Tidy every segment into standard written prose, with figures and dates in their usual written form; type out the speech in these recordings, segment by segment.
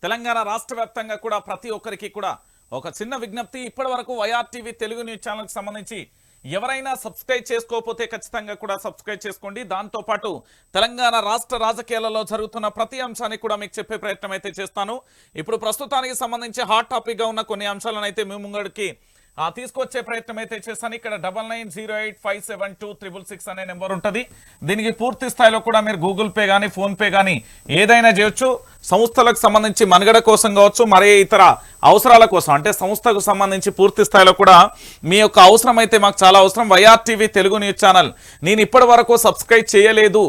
తెలంగాణ రాష్ట్ర వ్యాప్తంగా కూడా ప్రతి ఒక్కరికి కూడా ఒక చిన్న విజ్ఞప్తి. ఇప్పటివరకు వైఆర్టీవీ తెలుగు న్యూస్ ఛానల్ కి సంబంధించి ఎవరైనా సబ్స్క్రైబ్ చేసుకోకపోతే ఖచ్చితంగా కూడా సబ్స్క్రైబ్ చేసుకోండి. దాంతో పాటు తెలంగాణ రాష్ట్ర రాజకీయాలలో జరుగుతున్న ప్రతి అంశాన్ని కూడా మీకు చెప్పే ప్రయత్నం అయితే చేస్తాను. ఇప్పుడు ప్రస్తుతానికి సంబంధించి హాట్ టాపిక్ గా ఉన్న కొన్ని అంశాలను అయితే మీ ముంగడికి తీసుకొచ్చే ప్రయత్నం అయితే చేస్తాను. ఇక్కడ 9908572666 అనే నెంబర్ ఉంటుంది. దీనికి పూర్తి స్థాయిలో కూడా మీరు గూగుల్ పే కానీ ఫోన్ పే కానీ ఏదైనా చేయొచ్చు. సంస్థలకు సంబంధించి మనుగడ కోసం కావచ్చు, మరే ఇతర అవసరాల కోసం, అంటే సంస్థకు సంబంధించి పూర్తి స్థాయిలో కూడా మీ యొక్క అవసరం అయితే మాకు చాలా అవసరం. వైఆర్టీవీ తెలుగు న్యూస్ ఛానల్ నేను ఇప్పటి వరకు సబ్స్క్రైబ్ చేయలేదు,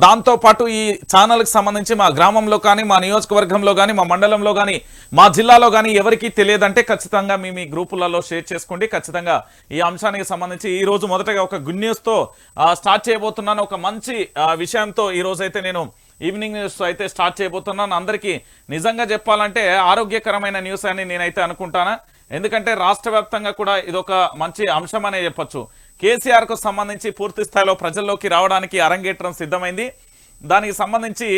దాంతోపాటు ఈ ఛానల్కి సంబంధించి మా గ్రామంలో కానీ, మా నియోజకవర్గంలో కానీ, మా మండలంలో కానీ, మా జిల్లాలో కానీ ఎవరికి తెలియదంటే ఖచ్చితంగా మీ గ్రూపులలో షేర్ చేసుకోండి. ఖచ్చితంగా ఈ అంశానికి సంబంధించి ఈ రోజు మొదటగా ఒక గుడ్ న్యూస్ తో స్టార్ట్ చేయబోతున్నాను. ఒక మంచి విషయంతో ఈ రోజు అయితే నేను ఈవినింగ్ న్యూస్ అయితే స్టార్ట్ చేయబోతున్నాను. అందరికీ నిజంగా చెప్పాలంటే ఆరోగ్యకరమైన న్యూస్ అని నేనైతే అనుకుంటాను. ఎందుకంటే రాష్ట్ర వ్యాప్తంగా కూడా ఇదొక మంచి అంశం అనే చెప్పొచ్చు. కేసీఆర్ కు సంబంధించి పూర్తి స్థాయిలో ప్రజల్లోకి రావడానికి అరంగేట్రం సిద్ధమైంది. దానికి సంబంధించి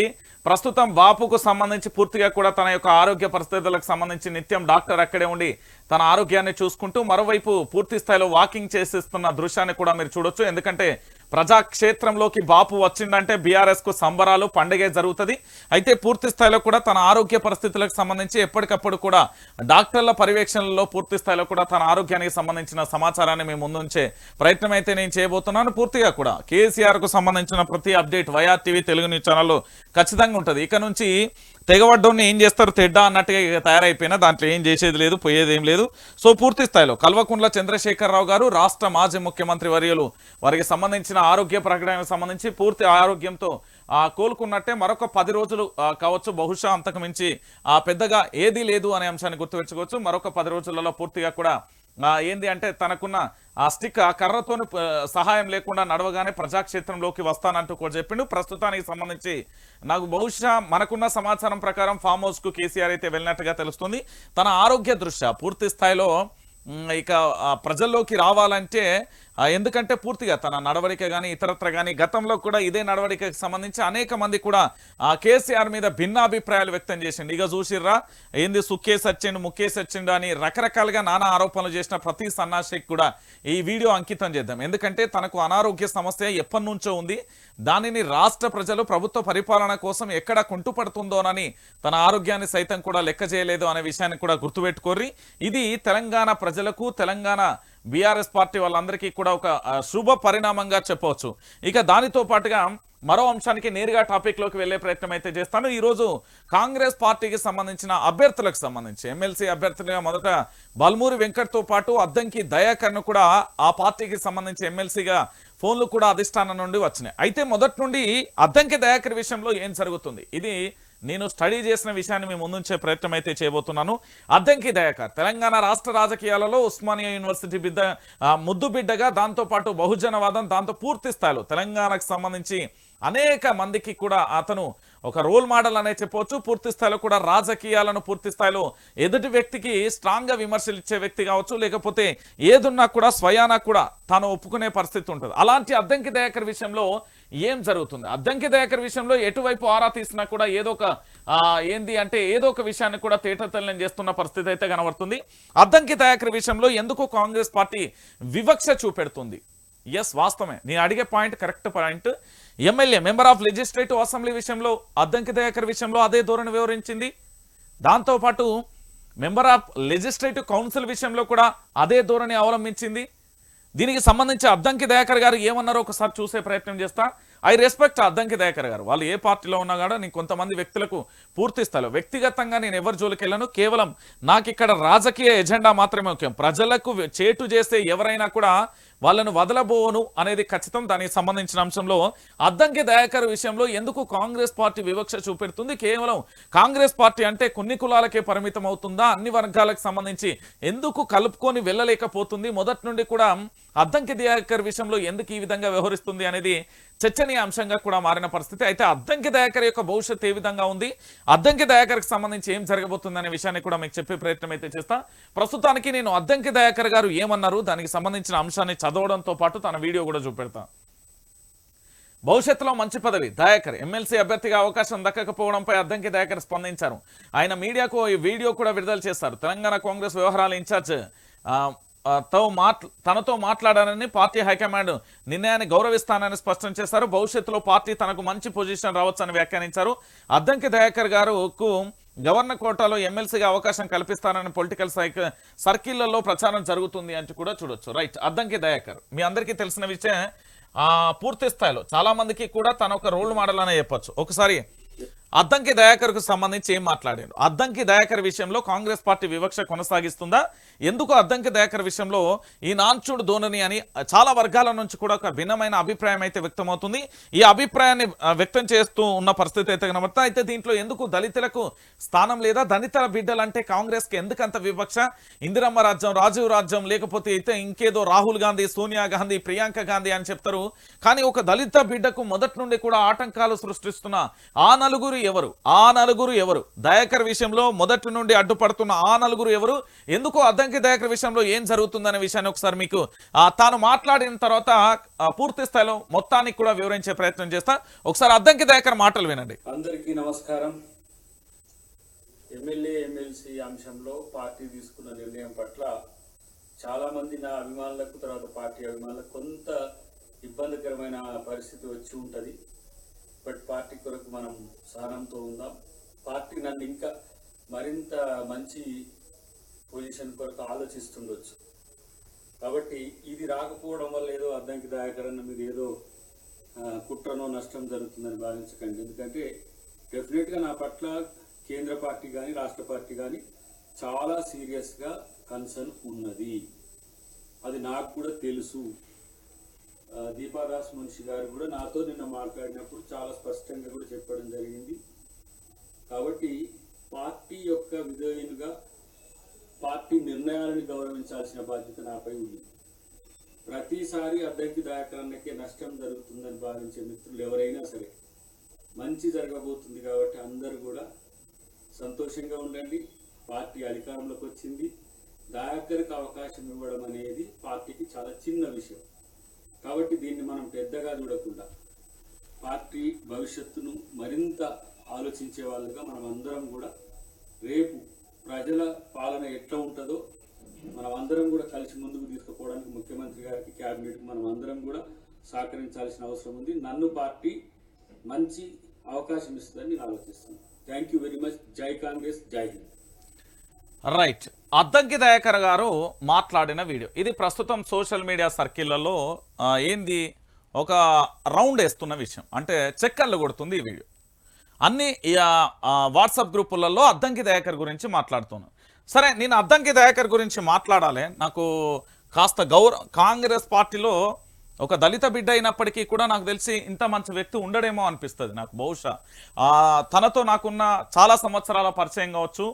ప్రస్తుతం బాపుకు సంబంధించి పూర్తిగా కూడా తన యొక్క ఆరోగ్య పరిస్థితులకు సంబంధించి నిత్యం డాక్టర్ అక్కడే ఉండి తన ఆరోగ్యాన్ని చూసుకుంటూ మరోవైపు పూర్తి స్థాయిలో వాకింగ్ చేసేస్తున్న దృశ్యాన్ని కూడా మీరు చూడొచ్చు. ఎందుకంటే ప్రజాక్షేత్రంలోకి బాపు వచ్చిందంటే బీఆర్ఎస్ కు సంబరాలు, పండుగే జరుగుతుంది. అయితే పూర్తి స్థాయిలో కూడా తన ఆరోగ్య పరిస్థితులకు సంబంధించి ఎప్పటికప్పుడు కూడా డాక్టర్ల పర్యవేక్షణలో పూర్తి స్థాయిలో కూడా తన ఆరోగ్యానికి సంబంధించిన సమాచారాన్ని మేము ముందుంచే ప్రయత్నం అయితే నేను చేయబోతున్నాను. పూర్తిగా కూడా కేసీఆర్ కు సంబంధించిన ప్రతి అప్డేట్ వైఆర్టీవీ తెలుగు న్యూస్ ఛానల్లో ఖచ్చితంగా ఉంటుంది. ఇక నుంచి తెగవడ్డోని ఏం చేస్తారు, తెడ్డా అన్నట్టుగా తయారైపోయినా దాంట్లో ఏం చేసేది లేదు, పోయేది ఏం లేదు. సో పూర్తి స్థాయిలో కల్వకుంట్ల చంద్రశేఖరరావు గారు రాష్ట్ర మాజీ ముఖ్యమంత్రి వర్యులు వారికి సంబంధించిన ఆరోగ్య ప్రకటనకు సంబంధించి పూర్తి ఆరోగ్యంతో కోలుకున్నట్టే. మరొక 10 రోజులు కావచ్చు, బహుశా అంతకు మించి పెద్దగా ఏదీ లేదు అనే అంశాన్ని గుర్తుపెట్టుకోవచ్చు. మరొక 10 రోజులలో పూర్తిగా కూడా ఏంది అంటే తనకున్న ఆ స్టిక్ ఆ కర్రతో సహాయం లేకుండా నడవగానే ప్రజాక్షేత్రంలోకి వస్తానంటూ కూడా చెప్పిండు. ప్రస్తుతానికి సంబంధించి నాకు బహుశా మనకున్న సమాచారం ప్రకారం ఫామ్ హౌస్ కు కేసీఆర్ అయితే వెళ్ళినట్టుగా తెలుస్తుంది. తన ఆరోగ్య దృష్ట్యా పూర్తి స్థాయిలో ఇక ప్రజల్లోకి రావాలంటే, ఎందుకంటే పూర్తిగా తన నడవడిక కానీ ఇతరత్ర కానీ గతంలో కూడా ఇదే నడవడికకి సంబంధించి అనేక మంది కూడా కేసీఆర్ మీద భిన్నాభిప్రాయాలు వ్యక్తం చేసిండు. ఇక చూసిర్రా ఏంది సుక్కేసి వచ్చిండు, ముక్కేసి వచ్చిండు అని రకరకాలుగా నానా ఆరోపణలు చేసిన ప్రతి సన్నాసికి కూడా ఈ వీడియో అంకితం చేద్దాం. ఎందుకంటే తనకు అనారోగ్య సమస్య ఎప్పటి నుంచో ఉంది. దానిని రాష్ట్ర ప్రజలు ప్రభుత్వ పరిపాలన కోసం ఎక్కడ కుంటుపడుతుందోనని తన ఆరోగ్యాన్ని సైతం కూడా లెక్క చేయలేదు అనే విషయాన్ని కూడా గుర్తుపెట్టుకోర్రి. ఇది తెలంగాణ ప్రజలకు, తెలంగాణ బీఆర్ఎస్ పార్టీ వాళ్ళందరికీ కూడా ఒక శుభ పరిణామంగా చెప్పవచ్చు. ఇక దానితో పాటుగా మరో అంశానికి నేరుగా టాపిక్ లోకి వెళ్లే ప్రయత్నం అయితే చేస్తాను. ఈ రోజు కాంగ్రెస్ పార్టీకి సంబంధించిన అభ్యర్థులకు సంబంధించి ఎమ్మెల్సీ అభ్యర్థులుగా మొదట బల్మూరి వెంకట్ తో పాటు అద్దంకి దయాకర్ను కూడా ఆ పార్టీకి సంబంధించి ఎమ్మెల్సీగా ఫోన్లు కూడా అధిష్టానం నుండి వచ్చినాయి. అయితే మొదటి నుండి అద్దంకి దయాకర్ విషయంలో ఏం జరుగుతుంది, ఇది నేను స్టడీ చేసిన విషయాన్ని మేము ముందుంచే ప్రయత్నం అయితే చేయబోతున్నాను. అద్దంకి దయాకర్ తెలంగాణ రాష్ట్ర రాజకీయాలలో ఉస్మానియా యూనివర్సిటీ ముద్దు బిడ్డగా, దాంతోపాటు బహుజనవాదం, దాంతో పూర్తి స్థాయిలో తెలంగాణకు సంబంధించి అనేక మందికి కూడా అతను ఒక రోల్ మోడల్ అనే చెప్పవచ్చు. పూర్తి స్థాయిలో కూడా రాజకీయాలను పూర్తి స్థాయిలో ఎదుటి వ్యక్తికి స్ట్రాంగ్ గా విమర్శలు ఇచ్చే వ్యక్తి కావచ్చు, లేకపోతే ఏదున్నా కూడా స్వయానా కూడా తాను ఒప్పుకునే పరిస్థితి ఉంటుంది. అలాంటి అద్దంకి దయాకర్ విషయంలో ఏం జరుగుతుంది, అద్దంకి దయాకర్ విషయంలో ఎటువైపు ఆరా తీసినా కూడా ఏదో ఒక ఏదో ఒక విషయాన్ని కూడా తేటతెల్లం చేస్తున్న పరిస్థితి అయితే కనబడుతుంది. అద్దంకి దయాకర్ విషయంలో ఎందుకు కాంగ్రెస్ పార్టీ వివక్ష చూపెడుతుంది? ఎస్, వాస్తవమే, నేను అడిగే point correct point. MLA member of legislative assembly విషయంలో అద్దంకి దయాకర్ విషయంలో అదే ధోరణి వివరించింది. దాంతోపాటు మెంబర్ ఆఫ్ లెజిస్లేటివ్ కౌన్సిల్ విషయంలో కూడా అదే ధోరణి అవలంబించింది. దీనికి సంబంధించి అద్దంకి దయాకర్ గారు ఏమన్నారో ఒకసారి చూసే ప్రయత్నం చేస్తా. ఐ రెస్పెక్ట్ అద్దంకి దయాకర్ గారు, వాళ్ళు ఏ పార్టీలో ఉన్నా కూడా నేను కొంతమంది వ్యక్తులకు పూర్తి స్థాయిలో వ్యక్తిగతంగా నేను ఎవరి జోలికి వెళ్ళను. కేవలం నాకు ఇక్కడ రాజకీయ ఎజెండా మాత్రమే ముఖ్యం. ప్రజలకు చేటు చేస్తే ఎవరైనా కూడా వాళ్ళను వదలబోను అనేది ఖచ్చితం. దానికి సంబంధించిన అంశంలో అద్దంకి దయాకర్ విషయంలో ఎందుకు కాంగ్రెస్ పార్టీ వివక్ష చూపెడుతుంది? కేవలం కాంగ్రెస్ పార్టీ అంటే కొన్ని కులాలకే పరిమితం అవుతుందా? అన్ని వర్గాలకు సంబంధించి ఎందుకు కలుపుకొని వెళ్ళలేకపోతుంది? మొదటి నుండి కూడా అద్దంకి దయాకర్ విషయంలో ఎందుకు ఈ విధంగా వ్యవహరిస్తుంది అనేది చర్చనీయాంశంగా కూడా మారిన పరిస్థితి. అయితే అద్దంకి దయాకర్ యొక్క భవిష్యత్ ఏ విధంగా ఉంది, అద్దంకి దయాకర్కి సంబంధించి ఏం జరగబోతుంది అనే విషయాన్ని కూడా మీకు చెప్పే ప్రయత్నం అయితే చేస్తా. ప్రస్తుతానికి నేను అద్దంకి దయాకర్ గారు ఏమన్నారు దానికి సంబంధించిన అంశాన్ని చదవడంతో పాటు తన వీడియో కూడా చూపెడతా. భవిష్యత్తులో మంచి పదవి దయాకర్ ఎమ్మెల్సీ అభ్యర్థిగా అవకాశం దక్కకపోవడంపై అద్దంకి దయాకర్ స్పందించారు. ఆయన మీడియాకు ఈ వీడియో కూడా విడుదల చేశారు. తెలంగాణ కాంగ్రెస్ వ్యవహారాల ఇన్ఛార్జ్ తనతో మాట్లాడానని పార్టీ హైకమాండ్ నిర్ణయాన్ని గౌరవిస్తానని స్పష్టం చేశారు. భవిష్యత్తులో పార్టీ తనకు మంచి పొజిషన్ రావచ్చని వ్యాఖ్యానించారు. అద్దంకి దయాకర్ గారుకు గవర్నర్ కోటాలో ఎమ్మెల్సీగా అవకాశం కల్పిస్తానని పొలిటికల్ సర్కిళ్లలో ప్రచారం జరుగుతుంది అంటూ కూడా చూడొచ్చు. రైట్, అద్దంకి దయాకర్ మీ అందరికీ తెలిసిన విషయం. పూర్తి స్థాయిలో చాలా మందికి కూడా తన ఒక రోల్ మోడల్ అనే చెప్పొచ్చు. ఒకసారి అద్దంకి దయాకర్ కు సంబంధించి ఏం మాట్లాడాడు? అద్దంకి దయాకర్ విషయంలో కాంగ్రెస్ పార్టీ వివక్ష కొనసాగిస్తుందా? ఎందుకు అద్దంకి దయాకర్ విషయంలో ఈ నాన్చుడు ధోరణి అని చాలా వర్గాల నుంచి కూడా ఒక భిన్నమైన అభిప్రాయం అయితే వ్యక్తమవుతుంది. ఈ అభిప్రాయాన్ని వ్యక్తం చేస్తూ ఉన్న పరిస్థితి అయితే కనబడతా. అయితే దీంట్లో ఎందుకు దళితులకు స్థానం లేదా? దళితుల బిడ్డలంటే కాంగ్రెస్ కి ఎందుకంత వివక్ష? ఇందిరమ్మ రాజ్యం, రాజీవ్ రాజ్యం, లేకపోతే అయితే ఇంకేదో రాహుల్ గాంధీ, సోనియా గాంధీ, ప్రియాంక గాంధీ అని చెప్తారు. కానీ ఒక దళిత బిడ్డకు మొదటి నుండి కూడా ఆటంకాలు సృష్టిస్తున్న ఆ నలుగురు ఎవరు? దయాకర్ విషయంలో మొదటి నుండి అడ్డుపడుతున్న ఆ నలుగురు ఎవరు? ఎందుకు అద్దంకి దయాకర్ విషయంలో ఏం జరుగుతుందనే విషయాన్ని ఒకసారి మీకు తాను మాట్లాడిన తర్వాత పూర్తి స్థాయిలో మొత్తానికి కూడా వివరించే ప్రయత్నం చేస్తా. ఒకసారి అద్దంకి దయాకర్ మాటలు వినండి. అందరికీ నమస్కారం. ఎమ్మెల్యే ఎమ్మెల్సీ అంశంలో పార్టీ తీసుకున్న నిర్ణయం పట్ల చాలా మంది నా అభిమానులకు, తర్వాత పార్టీ అభిమానులకు కొంత ఇబ్బందికరమైన పరిస్థితి వచ్చి ఉంటుంది. బట్ పార్టీ కొరకు మనం సహనంతో ఉందాం. పార్టీ నన్ను ఇంకా మరింత మంచి పొజిషన్ కొరకు ఆలోచిస్తుండొచ్చు. కాబట్టి ఇది రాకపోవడం వల్ల ఏదో అద్దంకి దయాకర్ అన్న మీద ఏదో కుట్రనో నష్టం జరుగుతుందని భావించకండి. ఎందుకంటే డెఫినెట్గా నా పట్ల కేంద్ర పార్టీ కానీ రాష్ట్ర పార్టీ కానీ చాలా సీరియస్గా కన్సర్న్ ఉన్నది. అది నాకు కూడా తెలుసు. దీపాదాస్ మున్షి గారు కూడా నాతో నిన్న మాట్లాడినప్పుడు చాలా స్పష్టంగా కూడా చెప్పడం జరిగింది. కాబట్టి పార్టీ యొక్క విధేయునిగా పార్టీ నిర్ణయాలను గౌరవించాల్సిన బాధ్యత నాపై ఉంది. ప్రతిసారి అద్దంకి దయాకర్ అన్నకే నష్టం జరుగుతుందని భావించే మిత్రులు ఎవరైనా సరే, మంచి జరగబోతుంది కాబట్టి అందరూ కూడా సంతోషంగా ఉండండి. పార్టీ అధికారంలోకి వచ్చింది. దయాకర్కి అవకాశం ఇవ్వడం అనేది పార్టీకి చాలా చిన్న విషయం. కాబట్టి దీన్ని మనం పెద్దగా చూడకుండా పార్టీ భవిష్యత్తును మరింత ఆలోచించే వాళ్ళుగా మనం అందరం కూడా రేపు ప్రజల పాలన ఎట్లా ఉంటుందో మనం అందరం కూడా కలిసి ముందుకు తీసుకుపోవడానికి ముఖ్యమంత్రి గారికి, క్యాబినెట్కి మనం అందరం కూడా సహకరించాల్సిన అవసరం ఉంది. నన్ను పార్టీ మంచి అవకాశం ఇస్తుందని నేను ఆలోచిస్తున్నాను. Thank you very much. జై కాంగ్రెస్, జై హింద్. రైట్, అద్దంకి దయాకర్ గారు మాట్లాడిన వీడియో ఇది ప్రస్తుతం సోషల్ మీడియా సర్కిళ్లలో ఏంది ఒక రౌండ్ వేస్తున్న విషయం. అంటే చెక్కర్లు కొడుతుంది ఈ వీడియో. అన్ని వాట్సాప్ గ్రూపులలో అద్దంకి దయాకర్ గురించి మాట్లాడుతున్నాను. సరే, నేను అద్దంకి దయాకర్ గురించి మాట్లాడాలి. నాకు కాస్త కాంగ్రెస్ పార్టీలో ఒక దళిత బిడ్డ అయినప్పటికీ కూడా నాకు తెలిసి ఇంత మంచి వ్యక్తి ఉండడేమో అనిపిస్తుంది నాకు. బహుశా తనతో నాకున్న చాలా సంవత్సరాల పరిచయం కావచ్చు.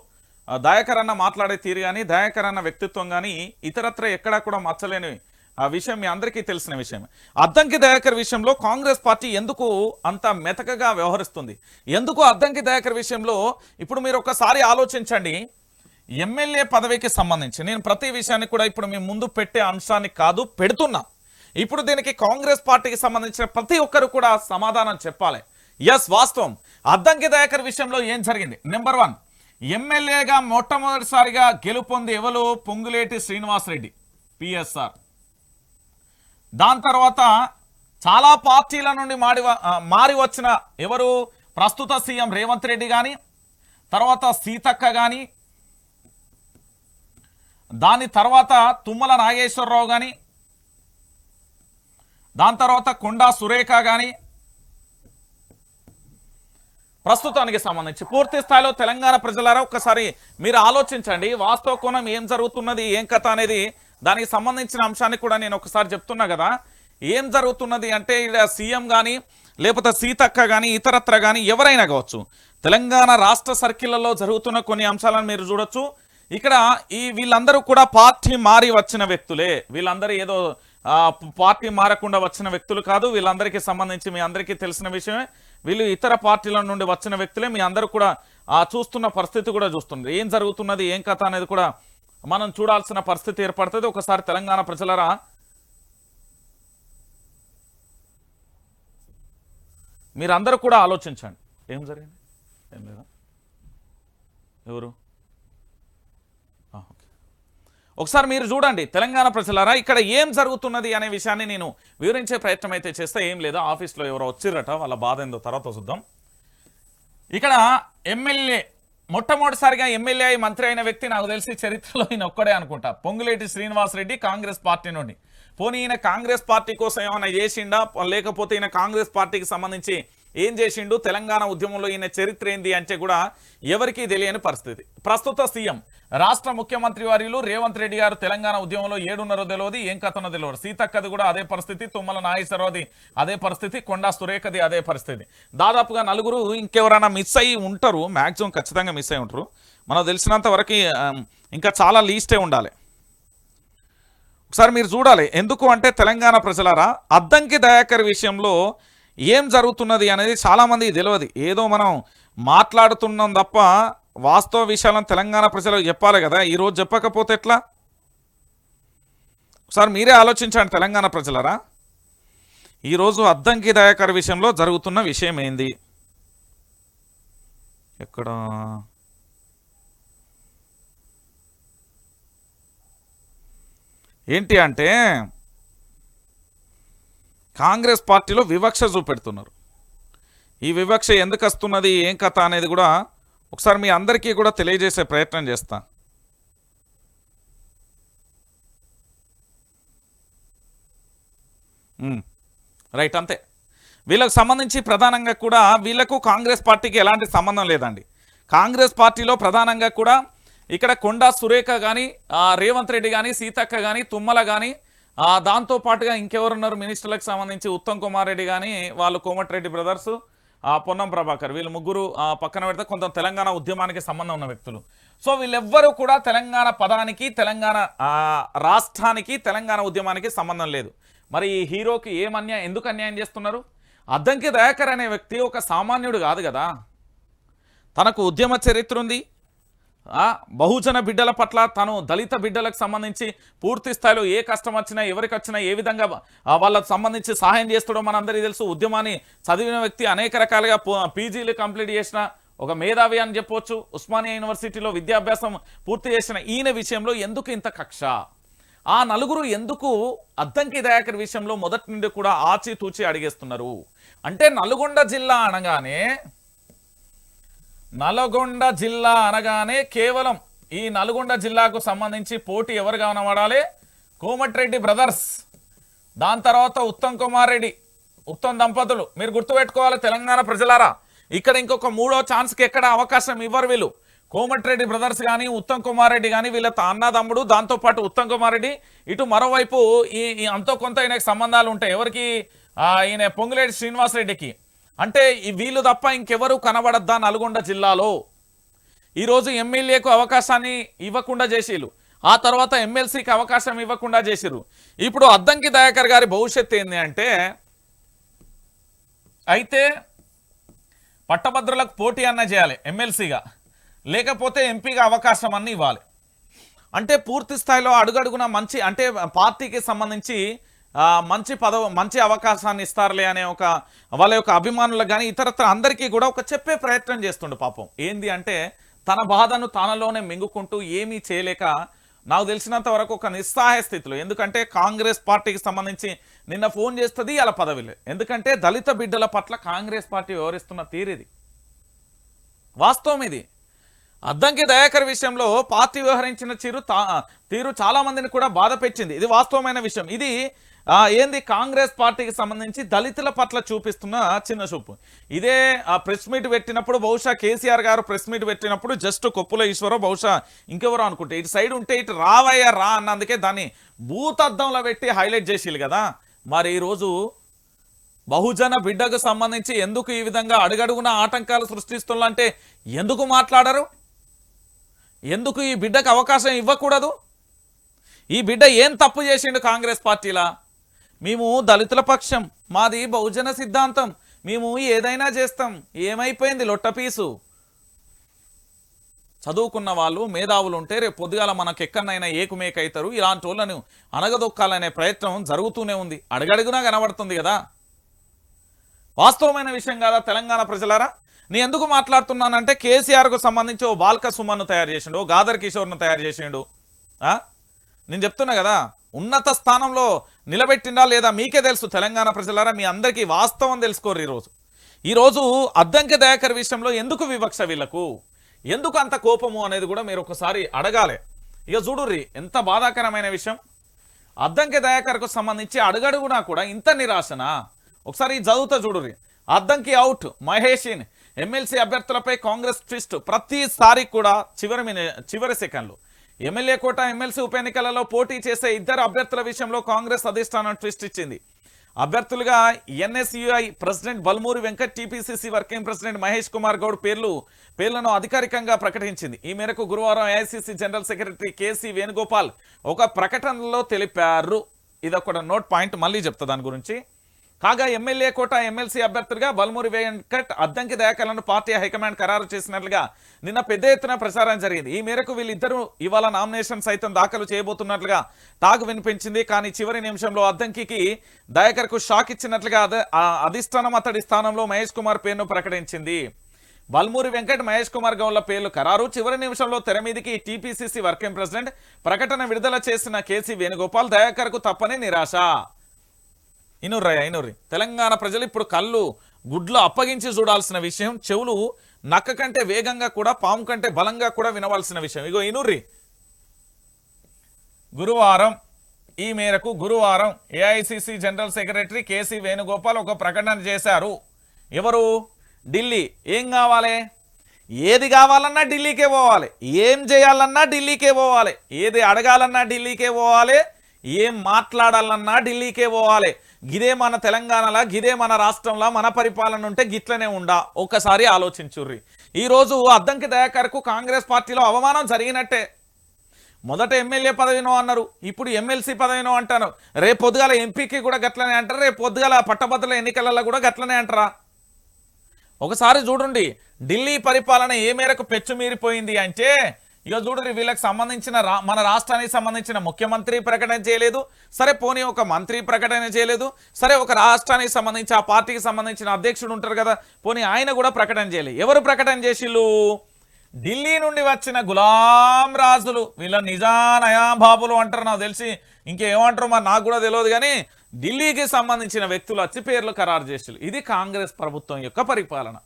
దయాకర్ అన్న మాట్లాడే తీరు కానీ, దయాకర్ అన్న వ్యక్తిత్వం కానీ ఇతరత్ర ఎక్కడా కూడా మచ్చలేని విషయం మీ అందరికీ తెలిసిన విషయం. అద్దంకి దయాకర్ విషయంలో కాంగ్రెస్ పార్టీ ఎందుకు అంత మెతకగా వ్యవహరిస్తుంది? ఎందుకు అద్దంకి దయాకర్ విషయంలో ఇప్పుడు మీరు ఒకసారి ఆలోచించండి. ఎమ్మెల్యే పదవికి సంబంధించి నేను ప్రతి విషయాన్ని కూడా ఇప్పుడు మీ ముందు పెట్టే అంశాన్ని కాదు పెడుతున్నా. ఇప్పుడు దీనికి కాంగ్రెస్ పార్టీకి సంబంధించిన ప్రతి ఒక్కరు కూడా సమాధానం చెప్పాలి. ఎస్, వాస్తవం అద్దంకి దయాకర్ విషయంలో ఏం జరిగింది? నెంబర్ 1, ఎమ్మెల్యేగా మొట్టమొదటిసారిగా గెలుపొంది ఎవరు? పొంగులేటి శ్రీనివాసరెడ్డి, పిఎస్ఆర్. దాని తర్వాత చాలా పార్టీల నుండి మారి వచ్చిన ఎవరు? ప్రస్తుత సీఎం రేవంత్ రెడ్డి కానీ, తర్వాత సీతక్క కానీ, దాని తర్వాత తుమ్మల నాగేశ్వరరావు కానీ, దాని తర్వాత కొండా సురేఖ కానీ, ప్రస్తుతానికి సంబంధించి పూర్తి స్థాయిలో తెలంగాణ ప్రజలారా ఒక్కసారి మీరు ఆలోచించండి. వాస్తవ కోణం ఏం జరుగుతున్నది, ఏం కథ అనేది దానికి సంబంధించిన అంశాన్ని కూడా నేను ఒకసారి చెప్తున్నా కదా. ఏం జరుగుతున్నది అంటే ఇక్కడ సీఎం కానీ, లేకపోతే సీతక్క కానీ, ఇతరత్ర కానీ ఎవరైనా కావచ్చు, తెలంగాణ రాష్ట్ర సర్కిళ్లలో జరుగుతున్న కొన్ని అంశాలను మీరు చూడొచ్చు. ఇక్కడ వీళ్ళందరూ కూడా పార్టీ మారి వచ్చిన వ్యక్తులే. వీళ్ళందరూ ఏదో పార్టీ మారకుండా వచ్చిన వ్యక్తులు కాదు. వీళ్ళందరికీ సంబంధించి మీ అందరికీ తెలిసిన విషయమే. వీళ్ళు ఇతర పార్టీల నుండి వచ్చిన వ్యక్తులే. మీ అందరూ కూడా చూస్తున్న పరిస్థితి కూడా చూస్తుంది. ఏం జరుగుతున్నది, ఏం కథ అనేది కూడా మనం చూడాల్సిన పరిస్థితి ఏర్పడుతుంది. ఒకసారి తెలంగాణ ప్రజలరా మీరందరూ కూడా ఆలోచించండి. ఏం జరిగింది? ఏం లేదా? ఎవరు? ఓకే, ఒకసారి మీరు చూడండి తెలంగాణ ప్రజలారా, ఇక్కడ ఏం జరుగుతున్నది అనే విషయాన్ని నేను వివరించే ప్రయత్నం అయితే చేస్తే ఏం లేదా, ఆఫీస్లో ఎవరో వచ్చిర్రట, వాళ్ళ బాధ ఏందో తర్వాత చూద్దాం. ఇక్కడ ఎమ్మెల్యే మొట్టమొదటిసారిగా ఎమ్మెల్యే అయి మంత్రి అయిన వ్యక్తి నాకు తెలిసి చరిత్రలో ఈయన ఒక్కడే అనుకుంటా, పొంగులేటి శ్రీనివాసరెడ్డి, కాంగ్రెస్ పార్టీ నుండి. పోనీ ఈయన కాంగ్రెస్ పార్టీ కోసం ఏమైనా చేసిండా, లేకపోతే ఈయన కాంగ్రెస్ పార్టీకి సంబంధించి ఏం చేసిండు, తెలంగాణ ఉద్యమంలో ఈయన చరిత్ర ఏంది అంటే కూడా ఎవరికీ తెలియని పరిస్థితి. ప్రస్తుత సీఎం రాష్ట్ర ముఖ్యమంత్రి వర్యులు రేవంత్ రెడ్డి గారు తెలంగాణ ఉద్యమంలో ఏడున్నరో తెలియదు, ఏం కథనో తెలియదు. సీతక్కది కూడా అదే పరిస్థితి, తుమ్మల నాగేశ్వరరావుది అదే పరిస్థితి, కొండా సురేఖది అదే పరిస్థితి. దాదాపుగా నలుగురు ఇంకెవరైనా మిస్ అయ్యి ఉంటారు, మ్యాక్సిమం ఖచ్చితంగా మిస్ అయి ఉంటారు. మనకు తెలిసినంత వరకు ఇంకా చాలా లీస్టే ఉండాలి. ఒకసారి మీరు చూడాలి, ఎందుకు అంటే తెలంగాణ ప్రజలారా, అద్దంకి దయాకర్ విషయంలో ఏం జరుగుతున్నది అనేది చాలామందికి తెలియదు. ఏదో మనం మాట్లాడుతున్నాం తప్ప వాస్తవ విషయాలను తెలంగాణ ప్రజలకు చెప్పాలి కదా, ఈరోజు చెప్పకపోతే ఎట్లా? ఒకసారి మీరే ఆలోచించండి తెలంగాణ ప్రజలారా, ఈరోజు అద్దంకి దయాకర్ విషయంలో జరుగుతున్న విషయం ఏంది? ఎక్కడ ఏంటి అంటే కాంగ్రెస్ పార్టీలో వివక్ష చూపెడుతున్నారు. ఈ వివక్ష ఎందుకు వస్తున్నది, ఏం కథ అనేది కూడా ఒకసారి మీ అందరికీ కూడా తెలియజేసే ప్రయత్నం చేస్తా. రైట్, అంతే. వీళ్ళకు సంబంధించి ప్రధానంగా కూడా వీళ్ళకు కాంగ్రెస్ పార్టీకి ఎలాంటి సంబంధం లేదండి. కాంగ్రెస్ పార్టీలో ప్రధానంగా కూడా ఇక్కడ కొండా సురేఖ కానీ, రేవంత్ రెడ్డి కానీ, సీతక్క కానీ, తుమ్మల కానీ, దాంతోపాటుగా ఇంకెవరున్నారు మినిస్టర్లకు సంబంధించి, ఉత్తమ్ కుమార్ రెడ్డి కానీ, వాళ్ళు కోమటిరెడ్డి బ్రదర్స్, పొన్నం ప్రభాకర్, వీళ్ళు ముగ్గురు పక్కన పెడితే కొంత తెలంగాణ ఉద్యమానికి సంబంధం ఉన్న వ్యక్తులు. సో వీళ్ళెవ్వరూ కూడా తెలంగాణ పదానికి, తెలంగాణ రాష్ట్రానికి, తెలంగాణ ఉద్యమానికి సంబంధం లేదు. మరి ఈ హీరోకి ఎందుకు అన్యాయం చేస్తున్నారు? అద్దంకి దయాకర్ అనే వ్యక్తి ఒక సామాన్యుడు కాదు కదా, తనకు ఉద్యమ చరిత్ర ఉంది. బహుజన బిడ్డల పట్ల, తను దళిత బిడ్డలకు సంబంధించి పూర్తి స్థాయిలో ఏ కష్టం వచ్చినా, ఎవరికి వచ్చినా ఏ విధంగా వాళ్ళకు సంబంధించి సహాయం చేస్తాడో మనందరికీ తెలుసు. ఉద్యమాన్ని చదివిన వ్యక్తి, అనేక రకాలుగా పీజీలు కంప్లీట్ చేసిన ఒక మేధావి అని చెప్పొచ్చు. ఉస్మానియా యూనివర్సిటీలో విద్యాభ్యాసం పూర్తి చేసిన ఈయన విషయంలో ఎందుకు ఇంత కక్ష? ఆ నలుగురు ఎందుకు అద్దంకి దయాకర్ విషయంలో మొదటి నుండి కూడా ఆచితూచి అడిగేస్తున్నారు అంటే, నల్గొండ జిల్లా అనగానే కేవలం ఈ నల్గొండ జిల్లాకు సంబంధించి పోటీ ఎవరు కనబడాలి? కోమటిరెడ్డి బ్రదర్స్, దాని తర్వాత ఉత్తమ్ కుమార్ రెడ్డి, ఉత్తమ్ దంపతులు. మీరు గుర్తుపెట్టుకోవాలి తెలంగాణ ప్రజలారా, ఇక్కడ ఇంకొక మూడో ఛాన్స్కి ఎక్కడ అవకాశం ఇవ్వరు వీళ్ళు. కోమటిరెడ్డి బ్రదర్స్ కానీ, ఉత్తమ్ కుమార్ రెడ్డి కానీ, వీళ్ళ అన్నదమ్ముడు, దాంతోపాటు ఉత్తమ్ కుమార్ రెడ్డి. ఇటు మరోవైపు ఈ అంతో కొంత ఈయనకు సంబంధాలు ఉంటాయి. ఎవరికి? ఈయన పొంగులేటి శ్రీనివాసరెడ్డికి. అంటే వీళ్ళు తప్ప ఇంకెవరు కనబడద్దా నల్గొండ జిల్లాలో? ఈరోజు ఎమ్మెల్యేకు అవకాశాన్ని ఇవ్వకుండా చేసిరు, ఆ తర్వాత ఎమ్మెల్సీకి అవకాశం ఇవ్వకుండా చేసిరు. ఇప్పుడు అద్దంకి దయాకర్ గారి భవిష్యత్తు ఏంది అంటే, అయితే పట్టభద్రులకు పోటీ అన్న చేయాలి ఎమ్మెల్సీగా, లేకపోతే ఎంపీగా అవకాశం అన్న ఇవ్వాలి. అంటే పూర్తి స్థాయిలో అడుగడుగున మంచి, అంటే పార్టీకి సంబంధించి మంచి అవకాశాన్ని ఇస్తారులే అనే ఒక వాళ్ళ యొక్క అభిమానులకు కానీ ఇతరత్ర అందరికీ కూడా ఒక చెప్పే ప్రయత్నం చేస్తుండు. పాపం ఏంది అంటే, తన బాధను తనలోనే మింగుకుంటూ ఏమీ చేయలేక, నాకు తెలిసినంత వరకు ఒక నిస్సహాయ స్థితిలో. ఎందుకంటే కాంగ్రెస్ పార్టీకి సంబంధించి నిన్న ఫోన్ చేస్తుంది, అలా పదవిలే. ఎందుకంటే దళిత బిడ్డల పట్ల కాంగ్రెస్ పార్టీ వ్యవహరిస్తున్న తీరిది, వాస్తవం ఇది. అద్దంకి దయాకర్ విషయంలో పార్టీ వ్యవహరించిన తీరు చాలా మందిని కూడా బాధ పెట్టింది. ఇది వాస్తవమైన విషయం. ఇది ఏంది, కాంగ్రెస్ పార్టీకి సంబంధించి దళితుల పట్ల చూపిస్తున్న చిన్న చూపు. ఇదే ప్రెస్ మీట్ పెట్టినప్పుడు, బహుశా కేసీఆర్ గారు ప్రెస్ మీట్ పెట్టినప్పుడు జస్ట్ కొప్పుల ఈశ్వరో బహుశా ఇంకెవరో అనుకుంటే, ఇటు సైడ్ ఉంటే ఇటు రావయ్యా రా అన్నందుకే దాన్ని భూతద్దంలో పెట్టి హైలైట్ చేసిరు కదా. మరి ఈరోజు బహుజన బిడ్డకు సంబంధించి ఎందుకు ఈ విధంగా అడుగడుగున ఆటంకాలు సృష్టిస్తున్నంటే ఎందుకు మాట్లాడరు? ఎందుకు ఈ బిడ్డకు అవకాశం ఇవ్వకూడదు? ఈ బిడ్డ ఏం తప్పు చేసిండు కాంగ్రెస్ పార్టీలా? మేము దళితుల పక్షం, మాది బహుజన సిద్ధాంతం, మేము ఏదైనా చేస్తాం. ఏమైపోయింది? లొట్టపీసు. చదువుకున్న వాళ్ళు, మేధావులు ఉంటే రేపు పొద్దుగాల మనకు ఎక్కడైనా ఏకుమేకైతారు. ఇలాంటి వాళ్ళను అనగదొక్కాలనే ప్రయత్నం జరుగుతూనే ఉంది, అడుగడుగునా కనబడుతుంది కదా. వాస్తవమైన విషయం కాదా తెలంగాణ ప్రజలారా? నేను ఎందుకు మాట్లాడుతున్నానంటే కేసీఆర్కు సంబంధించి ఓ బాల్క సుమన్ను తయారు చేసిండు, ఓ గాదర్ కిషోర్ను తయారు చేసిండు. నేను చెప్తున్నా కదా, ఉన్నత స్థానంలో నిలబెట్టిండా లేదా మీకే తెలుసు తెలంగాణ ప్రజలారా. మీ అందరికీ వాస్తవం తెలుసుకోరు. ఈరోజు అద్దంకి దయాకర్ విషయంలో ఎందుకు వివక్ష, వీళ్లకు ఎందుకు అంత కోపము అనేది కూడా మీరు ఒకసారి అడగాలి. ఇక చూడుర్రి ఎంత బాధాకరమైన విషయం. అద్దంకి దయాకర్కు సంబంధించి అడుగడుగునా కూడా ఇంత నిరాశనా? ఒకసారి చదువుతా చూడుర్రి. అద్దంకి అవుట్, మహేషిన్ ఎమ్మెల్సీ అభ్యర్థులపై కాంగ్రెస్ ట్విస్ట్. ప్రతిసారి కూడా చివరి సెకండ్లు ఎమ్మెల్యే కోట ఎమ్మెల్సీ ఉప ఎన్నికలలో పోటీ చేసే ఇద్దరు అభ్యర్థుల విషయంలో కాంగ్రెస్ అధిష్టానం ట్విస్ట్ ఇచ్చింది. అభ్యర్థులుగా NSUI president Balmuri Venkat, TPCC working president Mahesh Kumar Goud పేర్లను అధికారికంగా ప్రకటించింది. ఈ మేరకు గురువారం AICC general secretary KC Venugopal ఒక ప్రకటనలో తెలిపారు. ఇదొక నోట్ పాయింట్, మళ్ళీ చెప్తా దాని గురించి. కాగా ఎమ్మెల్యే కోట ఎమ్మెల్సీ అభ్యర్థులుగా బల్మూరి వెంకట్, అద్దంకి దయాకర్లను పార్టీ హైకమాండ్ ఖరారు చేసినట్లుగా నిన్న పెద్ద ఎత్తున ప్రచారం జరిగింది. ఈ మేరకు వీళ్ళిద్దరూ ఇవాళ నామినేషన్ సైతం దాఖలు చేయబోతున్నట్లుగా టాక్ వినిపించింది. కానీ చివరి నిమిషంలో అద్దంకి దయాకర్కు షాక్ ఇచ్చినట్లుగా అధిష్టానం అతడి స్థానంలో మహేష్ కుమార్ పేరును ప్రకటించింది. బల్మూరి వెంకట్, మహేష్ కుమార్ గౌడ్ల పేర్లు ఖరారు. చివరి నిమిషంలో తెర మీదికి టీపీసీసీ వర్కింగ్ ప్రెసిడెంట్ ప్రకటన విడుదల చేసిన కేసీ వేణుగోపాల్ దయాకర్కు తప్పని నిరాశ. ఇనుర్రి తెలంగాణ ప్రజలు ఇప్పుడు కళ్ళు గుడ్లు అప్పగించి చూడాల్సిన విషయం, చెవులు నక్క కంటే వేగంగా కూడా పాము కంటే బలంగా కూడా వినవలసిన విషయం. ఇగో ఇనుర్రి. ఈ మేరకు గురువారం AICC general secretary KC Venugopal ఒక ప్రకటన చేశారు. ఎవరు? ఢిల్లీ. ఏం కావాలి? ఏది కావాలన్నా ఢిల్లీకే పోవాలి, ఏం చేయాలన్నా ఢిల్లీకే పోవాలి, ఏది అడగాలన్నా ఢిల్లీకే పోవాలి, ఏం మాట్లాడాలన్నా ఢిల్లీకే పోవాలి. గిదే మన తెలంగాణలో, గిదే మన రాష్ట్రంలో మన పరిపాలన ఉంటే గిట్లనే ఉండా. ఒక్కసారి ఆలోచించుర్రి. ఈరోజు అద్దంకి దయాకర్కు కాంగ్రెస్ పార్టీలో అవమానం జరిగినట్టే. మొదట ఎమ్మెల్యే పదవినో అన్నారు, ఇప్పుడు ఎమ్మెల్సీ పదవినో అంటారు. రేపు పొద్దుగాల ఎంపీకి కూడా గట్లనే అంటారు, రేపు పొద్దుగాల పట్టభద్రుల ఎన్నికలలో కూడా గట్లనే అంటారా? ఒకసారి చూడండి ఢిల్లీ పరిపాలన ఏ మేరకు పెచ్చుమీరిపోయింది అంటే, ఇక చూడండి వీళ్ళకి సంబంధించిన మన రాష్ట్రానికి సంబంధించిన ముఖ్యమంత్రి ప్రకటన చేయలేదు, సరే పోనీ ఒక మంత్రి ప్రకటన చేయలేదు, సరే ఒక రాష్ట్రానికి సంబంధించి ఆ పార్టీకి సంబంధించిన అధ్యక్షుడు ఉంటారు కదా, పోనీ ఆయన కూడా ప్రకటన చేయలేదు. ఎవరు ప్రకటన చేసిళ్ళు? ఢిల్లీ నుండి వచ్చిన గులాం రాజులు. వీళ్ళ నిజానయా బాబులు అంటారు, నాకు తెలిసి ఇంకేమంటారు మరి నాకు కూడా తెలియదు. కానీ ఢిల్లీకి సంబంధించిన వ్యక్తులు వచ్చి పేర్లు ఖరారు చేసిళ్ళు. ఇది కాంగ్రెస్ ప్రభుత్వం యొక్క పరిపాలన.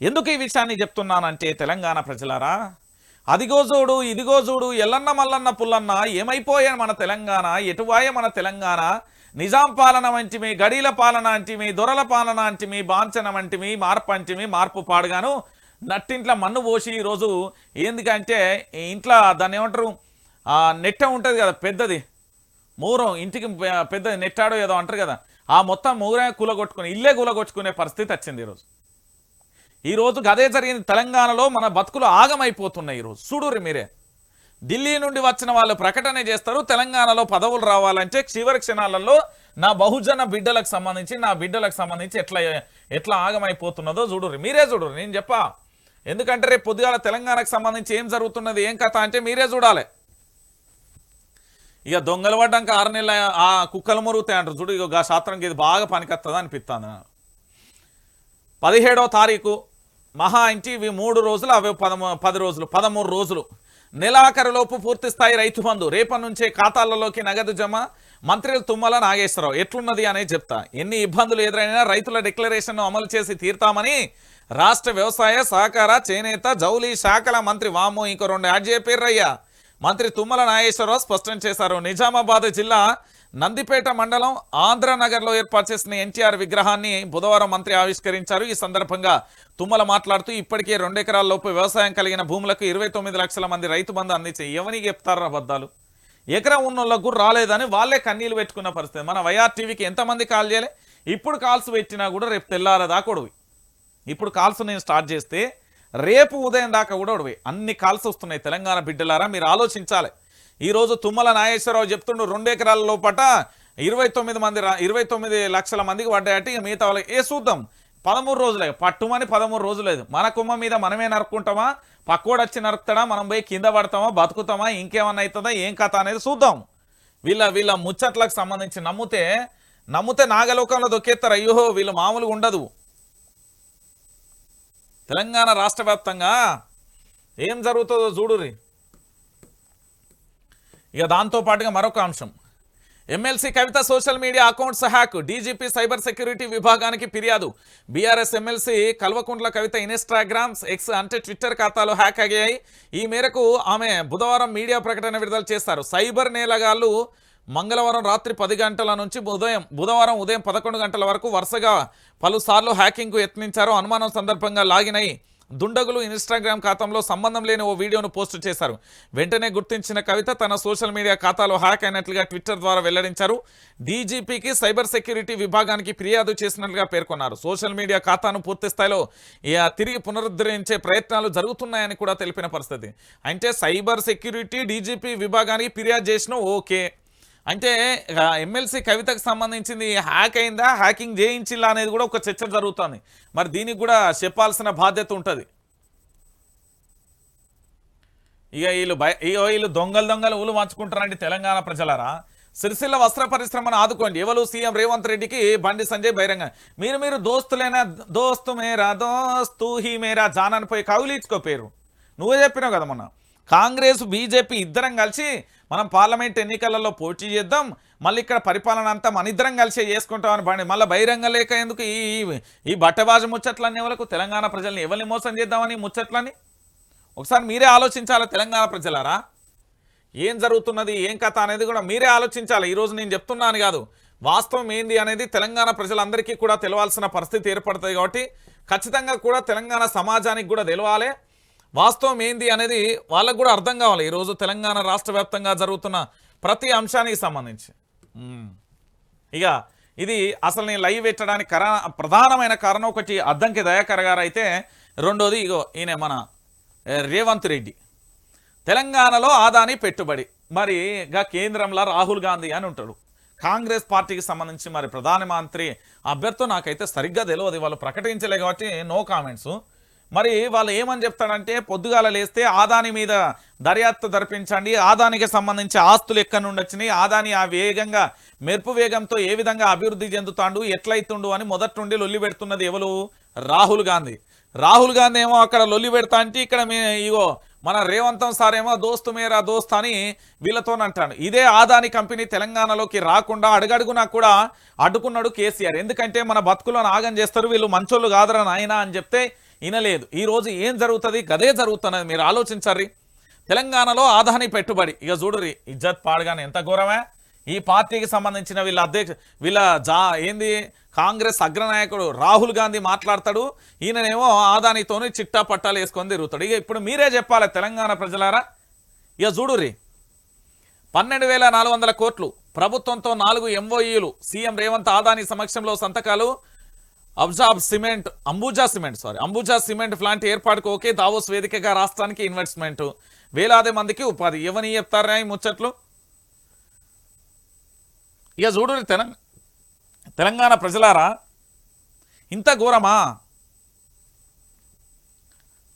ఎందుకు ఈ విషయాన్ని చెప్తున్నానంటే తెలంగాణ ప్రజలారా, అదిగో చూడు ఇదిగో చూడు ఎల్లన్న మల్లన్న పుల్లన్న ఏమైపోయాయి మన తెలంగాణ, ఎటువాయే మన తెలంగాణ, నిజాం పాలన వంటిమి, గడీల పాలన అంటిమి, దొరల పాలన అంటిమి, బాంచనం అంటిమి, మార్పు అంటిమి, మార్పు పాడుగాను నట్టింట్లో మన్ను పోసి ఈరోజు ఎందుకంటే ఇంట్లో దాన్ని ఏమంటారు, నెట్ట ఉంటుంది కదా పెద్దది మూరం, ఇంటికి పెద్ద నెట్టాడో ఏదో అంటారు కదా, ఆ మొత్తం మూరే కూలగొట్టుకుని ఇల్లే కూలగొట్టుకునే పరిస్థితి వచ్చింది ఈరోజు అదే జరిగింది తెలంగాణలో. మన బతుకులు ఆగమైపోతున్నాయి. ఈరోజు చూడుర్రి మీరే, ఢిల్లీ నుండి వచ్చిన వాళ్ళు ప్రకటన చేస్తారు తెలంగాణలో పదవులు రావాలంటే చివరి క్షణాలలో నా బహుజన బిడ్డలకు సంబంధించి నా బిడ్డలకు సంబంధించి ఎట్లా ఆగమైపోతున్నదో చూడుర్రి, మీరే చూడుర్రి. నేను చెప్పా ఎందుకంటే రేపు పొద్దుగాల తెలంగాణకు సంబంధించి ఏం జరుగుతున్నది ఏం కథ అంటే మీరే చూడాలి. ఇక దొంగలు పడ్డాక 6 నెలల ఆ కుక్కలు మురుగుతాయి అంటారు చూడు, ఇక శాస్త్రంకి ఇది బాగా పనికొస్తుంది అనిపిస్తుంది. 17వ తారీఖు మహా ఇంటి ఇవి 3 రోజులు, అవి 10 రోజులు, 13 రోజులు. నెలాఖరులోపు పూర్తి స్థాయి రైతు బంధు రేపటి నుంచే ఖాతాలలోకి నగదు జమ. మంత్రులు తుమ్మల నాగేశ్వరరావు. ఎట్లున్నది అనేది చెప్తా. ఎన్ని ఇబ్బందులు ఎదురైనా రైతుల డిక్లరేషన్ అమలు చేసి తీర్తామని రాష్ట్ర వ్యవసాయ సహకార చేనేత జౌలి శాఖల మంత్రి వామో ఇంకో 2 యాడ్ చెప్పారయ్యా మంత్రి తుమ్మల నాగేశ్వరరావు స్పష్టం చేశారు. నిజామాబాద్ జిల్లా నందిపేట మండలం ఆంధ్రనగర్లో ఏర్పాటు చేసిన ఎన్టీఆర్ విగ్రహాన్ని బుధవారం మంత్రి ఆవిష్కరించారు. ఈ సందర్భంగా తుమ్మల మాట్లాడుతూ ఇప్పటికే 2 ఎకరాల లోపు వ్యవసాయం కలిగిన భూములకు 29 లక్షల మంది రైతు బంధు అందించే ఎవరికి చెప్తారా అబద్ధాలు? ఎకరం ఉన్నోళ్ళకు రాలేదని వాళ్ళే కన్నీళ్ళు పెట్టుకున్న పరిస్థితి. మన వైఆర్ టీవీకి ఎంతమంది కాల్ చేయాలి? ఇప్పుడు కాల్స్ పెట్టినా కూడా రేపు తెల్లారదాకొడవి. ఇప్పుడు కాల్స్ నేను స్టార్ట్ చేస్తే రేపు ఉదయం దాకా కూడా ఒడవి. అన్ని కాల్స్ వస్తున్నాయి. తెలంగాణ బిడ్డలారా మీరు ఆలోచించాలి. ఈరోజు తుమ్మల నాగేశ్వరరావు చెప్తుండు 2 ఎకరాల లోపట 29 లక్షల మందికి పడ్డాయట. ఇక మిగతా వాళ్ళకి చూద్దాం 13 రోజులే పట్టుమని 13 రోజులు లేదు. మన కుమ్మ మీద మనమే నరుక్కుంటామా, పక్కోడు వచ్చి నరుకుతాడా, మనం పోయి కింద పడతామా, బతుకుతామా, ఇంకేమన్నా అవుతుందా, ఏం కథ అనేది చూద్దాం. వీళ్ళ ముచ్చట్లకు సంబంధించి నమ్మితే నమ్మితే నాగలోకంలో దొక్కేస్తారు. అయ్యో వీళ్ళు మామూలుగా ఉండదు. తెలంగాణ రాష్ట్ర వ్యాప్తంగా ఏం జరుగుతుందో చూడుర్రి. ఇక దాంతో పాటుగా మరొక అంశం, MLC Kavitha social media accounts hack, DGP cyber security విభాగానికి ఫిర్యాదు. BRS MLC Kalvakuntla Kavitha Instagram, X అంటే ట్విట్టర్ ఖాతాలు హ్యాక్ అయ్యాయి. ఈ మేరకు ఆమె బుధవారం మీడియా ప్రకటన విడుదల చేశారు. సైబర్ నేలగాళ్లు మంగళవారం రాత్రి 10 గంటల నుంచి బుధవారం ఉదయం 11 గంటల వరకు వరుసగా పలుసార్లు హ్యాకింగ్కు యత్నించారు. అనుమానం సందర్భంగా లాగిన్ అయి దుండగులు ఇన్స్టాగ్రామ్ ఖాతాలో సంబంధం లేని ఓ వీడియోను పోస్టు చేశారు. వెంటనే గుర్తించిన కవిత తన సోషల్ మీడియా ఖాతాలో హ్యాక్ అయినట్లుగా ట్విట్టర్ ద్వారా వెల్లడించారు. డీజీపీకి సైబర్ సెక్యూరిటీ విభాగానికి ఫిర్యాదు చేసినట్లుగా పేర్కొన్నారు. సోషల్ మీడియా ఖాతాను పూర్తి స్థాయిలో తిరిగి పునరుద్ధరించే ప్రయత్నాలు జరుగుతున్నాయని కూడా తెలిపిన పరిస్థితి. అంటే సైబర్ సెక్యూరిటీ డీజీపీ విభాగానికి ఫిర్యాదు చేసిన ఓకే, అంటే ఎమ్మెల్సీ కవితకు సంబంధించింది హ్యాక్ అయిందా, హ్యాకింగ్ చేయించిల్లా అనేది కూడా ఒక చర్చ జరుగుతుంది. మరి దీనికి కూడా చెప్పాల్సిన బాధ్యత ఉంటుంది. ఇక వీళ్ళు దొంగలు ఊలు మార్చుకుంటారండి. తెలంగాణ ప్రజలారా, సిరిసిల్ల వస్త్ర పరిశ్రమను ఆదుకోండి. ఎవరు సీఎం రేవంత్ రెడ్డికి బండి సంజయ్ బహిరంగ మీరు దోస్తులేనా, దోస్తు మేరా దోస్తు హీ మేరా జాన్ అని పోయి కౌలించుకోపోయారు. నువ్వే చెప్పినావు కదా మొన్న, కాంగ్రెస్ బీజేపీ ఇద్దరం కలిసి మనం పార్లమెంట్ ఎన్నికలలో పోటీ చేద్దాం, మళ్ళీ ఇక్కడ పరిపాలన అంతా మన ఇద్దరం కలిసి చేసుకుంటామని బండి మళ్ళీ బహిరంగ లేక ఎందుకు ఈ బట్టబాజు ముచ్చట్లన్నీ ఎవరికి, తెలంగాణ ప్రజల్ని ఎవరిని మోసం చేద్దామని ముచ్చట్లని ఒకసారి మీరే ఆలోచించాలి. తెలంగాణ ప్రజలారా, ఏం జరుగుతున్నది ఏం కథ అనేది కూడా మీరే ఆలోచించాలి. ఈరోజు నేను చెప్తున్నాను కాదు, వాస్తవం ఏంది అనేది తెలంగాణ ప్రజలందరికీ కూడా తెలవాల్సిన పరిస్థితి ఏర్పడుతుంది. కాబట్టి ఖచ్చితంగా కూడా తెలంగాణ సమాజానికి కూడా తెలవాలి వాస్తవం ఏంది అనేది, వాళ్ళకు కూడా అర్థం కావాలి. ఈరోజు తెలంగాణ రాష్ట్ర వ్యాప్తంగా జరుగుతున్న ప్రతి అంశానికి సంబంధించి. ఇక ఇది అసలు నేను లైవ్ పెట్టడానికి ప్రధానమైన కారణం ఒకటి అద్దంకి దయాకర్ గారు అయితే, రెండోది ఇగో ఈయన మన రేవంత్ రెడ్డి. తెలంగాణలో ఆదాని పెట్టుబడి, మరి కేంద్రంలో రాహుల్ గాంధీ అని ఉంటాడు. కాంగ్రెస్ పార్టీకి సంబంధించి మరి ప్రధానమంత్రి అభ్యర్థి నాకైతే సరిగ్గా తెలియదు, వాళ్ళు ప్రకటించలే కాబట్టి నో కామెంట్స్. మరి వాళ్ళు ఏమని చెప్తాడంటే, పొద్దుగాల లేస్తే ఆదాని మీద దర్యాప్తు జరిపించండి, ఆదానికి సంబంధించి ఆస్తులు ఎక్కడి నుండి వచ్చినాయి, ఆదాని ఆ వేగంగా మెరుపు వేగంతో ఏ విధంగా అభివృద్ధి చెందుతాడు, ఎట్లయితుండు అని మొదటి నుండి లొల్లి పెడుతున్నది ఎవరు, రాహుల్ గాంధీ. రాహుల్ గాంధీ ఏమో అక్కడ లొల్లి పెడతా అంటే, ఇక్కడ ఇగో మన రేవంతం సార్ ఏమో దోస్తు మేరా దోస్త్ అని వీళ్ళతోనంటాడు. ఇదే ఆదాని కంపెనీ తెలంగాణలోకి రాకుండా అడుగడుగునా కూడా అడ్డుకున్నాడు కేసీఆర్. ఎందుకంటే మన బతుకులను ఆగం చేస్తారు, వీళ్ళు మంచోళ్ళు కాదురా నాయనా అని చెప్తే వినలేదు. ఈరోజు ఏం జరుగుతుంది, గదే జరుగుతున్నది, మీరు ఆలోచించర్రి. తెలంగాణలో ఆదాని పెట్టుబడి ఇక చూడురి, ఇజ్జత్ పాడుగానే ఎంత ఘోరమే. ఈ పార్టీకి సంబంధించిన ఏంది కాంగ్రెస్ అగ్రనాయకుడు రాహుల్ గాంధీ మాట్లాడతాడు, ఈయననేమో ఆదానితోని చిట్టా పట్టాలు వేసుకొని తిరుగుతాడు. ఇక ఇప్పుడు మీరే చెప్పాలి తెలంగాణ ప్రజలారా. ఇక చూడురి, 12,400 కోట్లు ప్రభుత్వంతో 4 MOUలు, సీఎం రేవంత్ ఆదాని సమక్షంలో సంతకాలు. అంబుజా సిమెంట్ ప్లాంట్ ఏర్పాటుకు ఓకే, దావోస్ వేదికగా రాష్ట్రానికి ఇన్వెస్ట్మెంట్, వేలాది మందికి ఉపాధి. ఎవరిని చెప్తారా ఈ ముచ్చట్లు? ఇక చూడు తెలంగాణ ప్రజలారా, ఇంత ఘోరమా?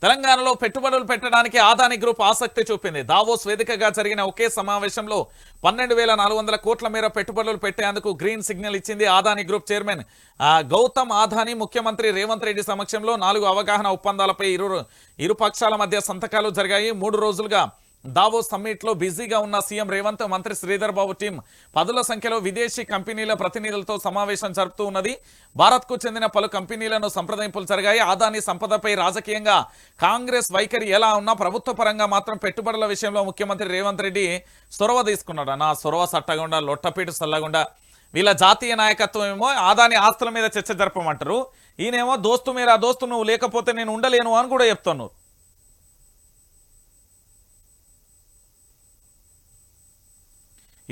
తెలంగాణలో పెట్టుబడులు పెట్టడానికి ఆదాని గ్రూప్ ఆసక్తి చూపింది. దావోస్ వేదికగా జరిగిన ఒకే సమావేశంలో 12,400 కోట్ల మేర పెట్టుబడులు పెట్టేందుకు గ్రీన్ సిగ్నల్ ఇచ్చింది ఆదాని గ్రూప్ చైర్మన్ గౌతమ్ ఆదాని. ముఖ్యమంత్రి రేవంత్ రెడ్డి సమక్షంలో 4 అవగాహన ఒప్పందాలపై ఇరు పక్షాల మధ్య సంతకాలు జరిగాయి. 3 రోజులుగా దావోస్ సమ్మిట్ లో బిజీగా ఉన్న సీఎం రేవంత్, మంత్రి శ్రీధర్ బాబు టీం పదుల సంఖ్యలో విదేశీ కంపెనీల ప్రతినిధులతో సమావేశం జరుపుతూ ఉన్నది. భారత్ కు చెందిన పలు కంపెనీలను సంప్రదింపులు జరిగాయి. ఆదాని సంపదపై రాజకీయంగా కాంగ్రెస్ వైఖరి ఎలా ఉన్నా ప్రభుత్వ పరంగా మాత్రం పెట్టుబడుల విషయంలో ముఖ్యమంత్రి రేవంత్ రెడ్డి చొరవ తీసుకున్నాడు. నా చొరవ సట్టగుండా లొట్టపీటు సల్లగుండా. వీళ్ళ జాతీయ నాయకత్వం ఏమో ఆదాని ఆస్తుల మీద చర్చ జరపమంటారు, ఈయనేమో దోస్తు మీరు ఆ దోస్తు నువ్వు లేకపోతే నేను ఉండలేను అని కూడా చెప్తున్నారు.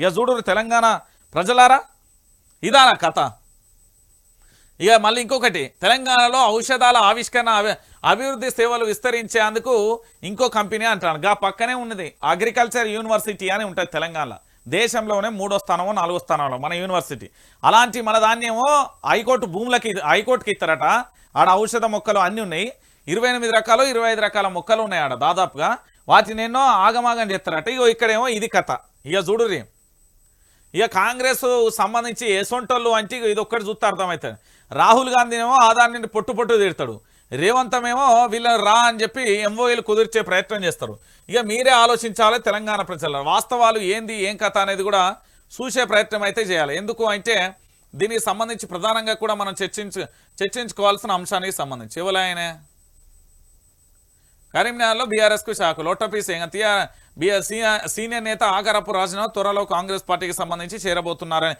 ఇక చూడు తెలంగాణ ప్రజలారా, ఇదానా కథ. ఇక మళ్ళీ ఇంకొకటి, తెలంగాణలో ఔషధాల ఆవిష్కరణ అభివృద్ధి సేవలు విస్తరించేందుకు ఇంకో కంపెనీ అంటాను. గా పక్కనే ఉన్నది అగ్రికల్చర్ యూనివర్సిటీ అని ఉంటుంది తెలంగాణలో. దేశంలోనే 3వ స్థానమో 4వ స్థానంలో మన యూనివర్సిటీ. అలాంటి మన దాన్నేమో హైకోర్టుకి ఇస్తారట. ఆడ ఔషధ మొక్కలు అన్నీ ఉన్నాయి, 28 రకాలు 25 రకాల మొక్కలు ఉన్నాయి ఆడ దాదాపుగా. వాటిని ఎన్నో ఆగమాగం చేస్తారట. ఇగో ఇక్కడేమో ఇది కథ. ఇక చూడురి, ఇక కాంగ్రెస్ సంబంధించి ఎసొంటోళ్ళు అంటే ఇది ఒక్కటి చూస్తే అర్థమవుతుంది. రాహుల్ గాంధీనేమో ఆదాన్ని పొట్టు తిడతాడు, రేవంతమేమో వీళ్ళని రా అని చెప్పి ఎంఓఏలు కుదిర్చే ప్రయత్నం చేస్తారు. ఇక మీరే ఆలోచించాలి తెలంగాణ ప్రజలు, వాస్తవాలు ఏంది ఏం కథ అనేది కూడా చూసే ప్రయత్నం అయితే చేయాలి. ఎందుకు అంటే దీనికి సంబంధించి ప్రధానంగా కూడా మనం చర్చించుకోవాల్సిన అంశానికి సంబంధించి ఎవరైనా కరీంనగర్లో బీఆర్ఎస్కు షాకు లోటపీస్ సీనియర్ నేత ఆగరపు రాజనాథ్ త్వరలో కాంగ్రెస్ పార్టీకి సంబంధించి చేరబోతున్నారని.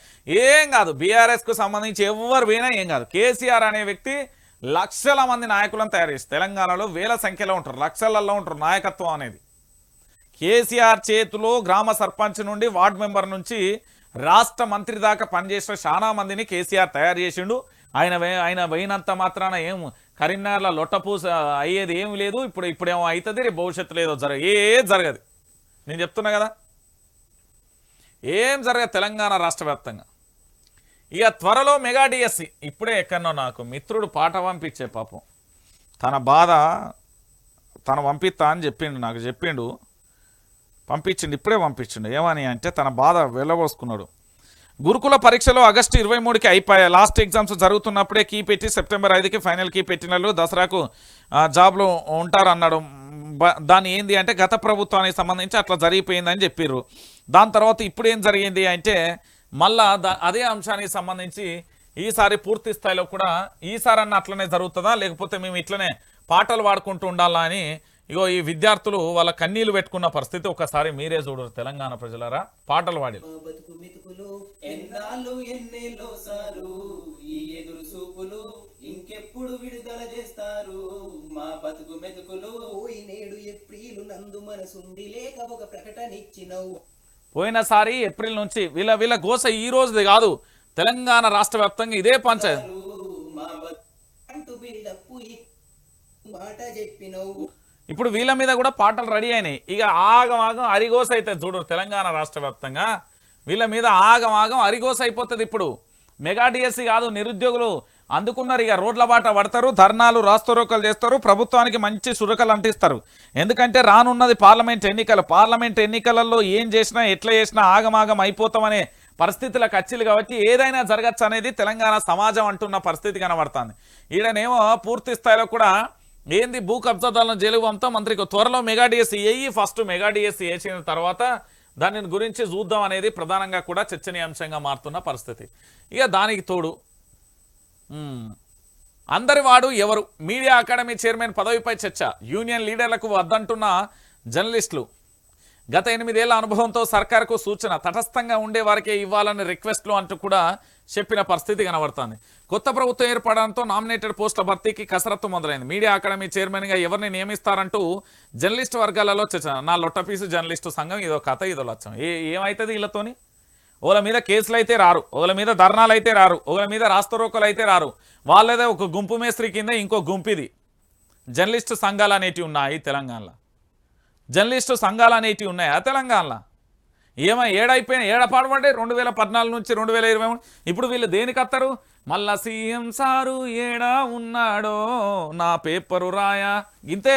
ఏం కాదు, బీఆర్ఎస్కు సంబంధించి ఎవరు పోయినా ఏం కాదు. కేసీఆర్ అనే వ్యక్తి లక్షల మంది నాయకులను తయారు చేసి తెలంగాణలో వేల సంఖ్యలో ఉంటారు, లక్షలలో ఉంటారు నాయకత్వం అనేది. కేసీఆర్ చేతిలో గ్రామ సర్పంచ్ నుండి వార్డు మెంబర్ నుంచి రాష్ట్ర మంత్రి దాకా పనిచేసిన చాలా మందిని కేసీఆర్ తయారు చేసిండు. ఆయన పోయినంత మాత్రాన ఏం కరీంనగర్లో లొట్టపూస అయ్యేది ఏమి లేదు. ఇప్పుడేమో అవుతుంది, రేపు భవిష్యత్తులో ఏదో జరగదు. నేను చెప్తున్నా కదా, ఏం జరగదు తెలంగాణ రాష్ట్ర వ్యాప్తంగా. ఇక త్వరలో మెగా డిఎస్సి. ఇప్పుడే ఎక్కడో నాకు మిత్రుడు పాట పంపించే పాపం, తన బాధ తను పంపిస్తా అని చెప్పిండు, ఇప్పుడే పంపించిండు. ఏమని అంటే తన బాధ వెళ్ళబోసుకున్నాడు. గురుకుల పరీక్షలు ఆగస్టు 23కి అయిపోయాయి. లాస్ట్ ఎగ్జామ్స్ జరుగుతున్నప్పుడే కీ పెట్టి సెప్టెంబర్ 5కి ఫైనల్ కీ పెట్టిన దసరాకు జాబ్లో ఉంటారన్నాడు. దాని ఏంది అంటే గత ప్రభుత్వానికి సంబంధించి అట్లా జరిగిపోయిందని చెప్పారు. దాని తర్వాత ఇప్పుడు ఏం జరిగింది అంటే మళ్ళా అదే అంశానికి సంబంధించి ఈసారి పూర్తి స్థాయిలో కూడా ఈసారి అన్న అట్లనే జరుగుతుందా, లేకపోతే మేము ఇట్లనే పాటలు పాడుకుంటూ ఉండాలా అని ఇగో ఈ విద్యార్థులు వాళ్ళ కన్నీళ్లు పెట్టుకున్న పరిస్థితి ఒకసారి మీరే చూడరు తెలంగాణ ప్రజలారా. పాటలు పాడి ఇంకెప్పుడు విడుదల చేస్తారు మా బతుకు మెతుకులు నేడు ఏప్రిల్ నందు మనసుండి లేక ఒక ప్రకటన ఇచ్చినవు. పోయినసారి ఏప్రిల్ నుంచి వీళ్ళ గోస ఈ రోజుది కాదు, తెలంగాణ రాష్ట్ర వ్యాప్తంగా ఇదే పంచాయతీ. మాట చెప్పినవు. ఇప్పుడు వీళ్ళ మీద కూడా పాటలు రెడీ అయినాయి. ఇక ఆగం అరిగోస అయితే చూడు తెలంగాణ రాష్ట్ర వ్యాప్తంగా వీళ్ళ మీద ఆగం అరిగోస అయిపోతుంది. ఇప్పుడు మెగా డిఎస్సి కాదు, నిరుద్యోగులు అందుకున్నారు. ఇక రోడ్ల బాట పడతారు, ధర్నాలు రాస్తారోకలు చేస్తారు, ప్రభుత్వానికి మంచి సురకలు అంటిస్తారు. ఎందుకంటే రానున్నది పార్లమెంట్ ఎన్నికలలో ఏం చేసినా ఎట్లా చేసినా ఆగమాగం అయిపోతామనే పరిస్థితులకు వచ్చింది. కాబట్టి ఏదైనా జరగచ్చు అనేది తెలంగాణ సమాజం అంటున్న పరిస్థితి కనబడుతుంది. ఈడనేమో పూర్తి స్థాయిలో కూడా ఏంది భూ కబ్జాదారులను జైలు పంపుతాం మంత్రికి త్వరలో mega DSC first mega DSC వేసిన తర్వాత దాని గురించి చూద్దాం అనేది ప్రధానంగా కూడా చర్చనీయాంశంగా మారుతున్న పరిస్థితి. ఇక దానికి తోడు అందరి వాడు ఎవరు, మీడియా అకాడమీ చైర్మన్ పదవిపై చర్చ, యూనియన్ లీడర్లకు వద్దంటున్న జర్నలిస్టులు, గత 8 ఏళ్ల అనుభవంతో సర్కారుకు సూచన, తటస్థంగా ఉండే వారికే ఇవ్వాలని రిక్వెస్ట్లు అంటూ కూడా చెప్పిన పరిస్థితి కనబడుతుంది. కొత్త ప్రభుత్వం ఏర్పడడంతో నామినేటెడ్ పోస్టుల భర్తీకి కసరత్తు మొదలైంది. మీడియా అకాడమీ చైర్మన్గా ఎవరిని నియమిస్తారంటూ జర్నలిస్టు వర్గాలలో చర్చ. నా లొట్టపీసు జర్నలిస్టు సంఘం ఇదో కథ ఇదో లక్ష్యం. ఏమవుతుంది వీళ్ళతోని? ఒకళ్ళ మీద కేసులు అయితే రారు, ఒకళ్ళ మీద ధర్నాలు అయితే రారు, ఒకళ్ళ మీద రాస్తారోకలు అయితే రారు. వాళ్ళదే ఒక గుంపు మేస్త్రి కింద ఇంకో గుంపిది జర్నలిస్టు సంఘాలు అనేటివి ఉన్నాయి తెలంగాణలో. జర్నలిస్టు సంఘాలు అనేటివి ఉన్నాయా తెలంగాణలో? ఏడైపోయినా ఏడపాడుపడ్డాయి 2014 నుంచి 2023. ఇప్పుడు వీళ్ళు దేనికి వస్తారు? మళ్ళా సీఎం సారు ఏడా ఉన్నాడో నా పేపరు రాయా, ఇంతే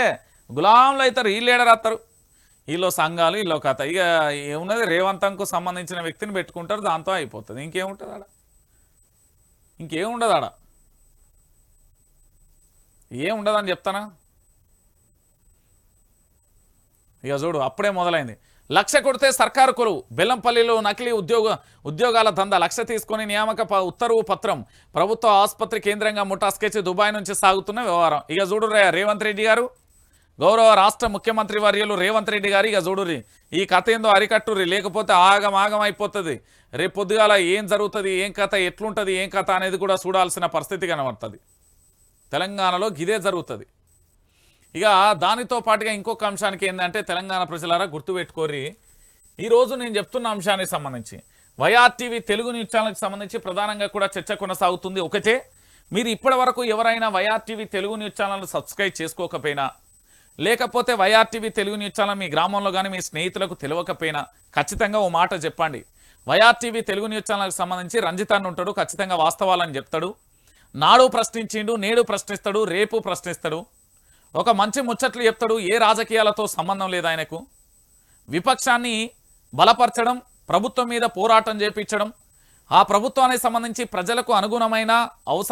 గులాంలు అవుతారు. వీళ్ళు ఏడరాస్తారు, వీళ్ళు సంఘాలు, వీళ్ళు కథ. ఇక ఏమున్నది, రేవంతంకు సంబంధించిన వ్యక్తిని పెట్టుకుంటారు, దాంతో అయిపోతుంది. ఇంకేముంటుంది ఆడ? ఇంకేముండదు ఆడ, ఏముండదని చెప్తానా? ఇక చూడు అప్పుడే మొదలైంది. 1,00,000 కొడితే సర్కారు కొలువు, బెల్లంపల్లిలో నకిలీ ఉద్యోగాల దందా. 1,00,000 తీసుకుని నియామక ఉత్తర్వు పత్రం. ప్రభుత్వ ఆసుపత్రి కేంద్రంగా ముఠా స్కెచ్. దుబాయ్ నుంచి సాగుతున్న వ్యవహారం. ఇక చూడు రేవంత్ రెడ్డి గారు, గౌరవ రాష్ట్ర ముఖ్యమంత్రి వర్యులు రేవంత్ రెడ్డి గారు, ఇక చూడుర్రి ఈ కథ ఏందో అరికట్టుర్రి, లేకపోతే ఆగం అయిపోతుంది. రేపు పొద్దుగాల ఏం జరుగుతుంది, ఏం కథ, ఎట్లుంటుంది, ఏం కథ అనేది కూడా చూడాల్సిన పరిస్థితి కనబడుతుంది. తెలంగాణలో గిదే జరుగుతుంది. ఇక దానితో పాటుగా ఇంకొక అంశానికి ఏంటంటే తెలంగాణ ప్రజలారా గుర్తుపెట్టుకోరి, ఈరోజు నేను చెప్తున్న అంశానికి సంబంధించి వైఆర్టీవీ తెలుగు న్యూస్ ఛానల్కి సంబంధించి ప్రధానంగా కూడా చర్చ కొనసాగుతుంది. ఒకటే, మీరు ఇప్పటి వరకు ఎవరైనా వైఆర్టీవీ తెలుగు న్యూస్ ఛానల్ను సబ్స్క్రైబ్ చేసుకోకపోయినా, లేకపోతే వైఆర్టీవీ తెలుగు న్యూస్ ఛానల్ మీ గ్రామంలో కానీ మీ స్నేహితులకు తెలియకపోయినా ఖచ్చితంగా ఓ మాట చెప్పండి. వైఆర్టీవీ తెలుగు న్యూస్ ఛానల్కి సంబంధించి రంజితాన్ని ఉంటాడు, ఖచ్చితంగా వాస్తవాలని చెప్తాడు. నాడు ప్రశ్నించిండు, నేడు ప్రశ్నిస్తాడు, రేపు ప్రశ్నిస్తాడు. ఒక మంచి ముచ్చట్లు చెప్తాడు. ఏ రాజకీయాలతో సంబంధం లేదు ఆయనకు. విపక్షాన్ని బలపరచడం, ప్రభుత్వం మీద పోరాటం చేపించడం, ఆ ప్రభుత్వానికి సంబంధించి ప్రజలకు అనుగుణమైన అవసరం